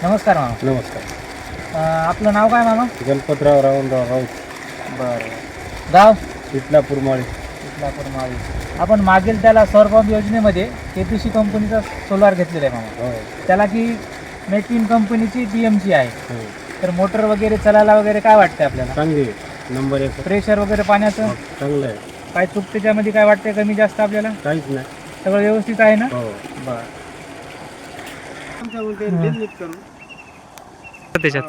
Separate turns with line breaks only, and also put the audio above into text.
नमस्कार मामा.
नमस्कार.
आपलं नाव काय मामा?
गणपतराव रावणराव राऊत,
बरं. गाव?
इटलापूर माळी.
इस्लापूर माळी. आपण मागील त्याला सौर पंप योजनेमध्ये केपीसी कंपनीचा सोलार घेतलेला आहे मामा.
हो
त्याला की मेक इन कंपनीची DMची आहे.
हो,
तर मोटर वगैरे चालायला वगैरे काय वाटते आपल्याला?
चांगली आहे. नंबर 1.
प्रेशर वगैरे पाण्याचं
चांगलं आहे.
काय चूक त्याच्यामध्ये काय वाटते कमी जास्त आपल्याला?
काहीच नाही.
सगळं व्यवस्थित आहे ना?
हो.
बरं. त्याच्यात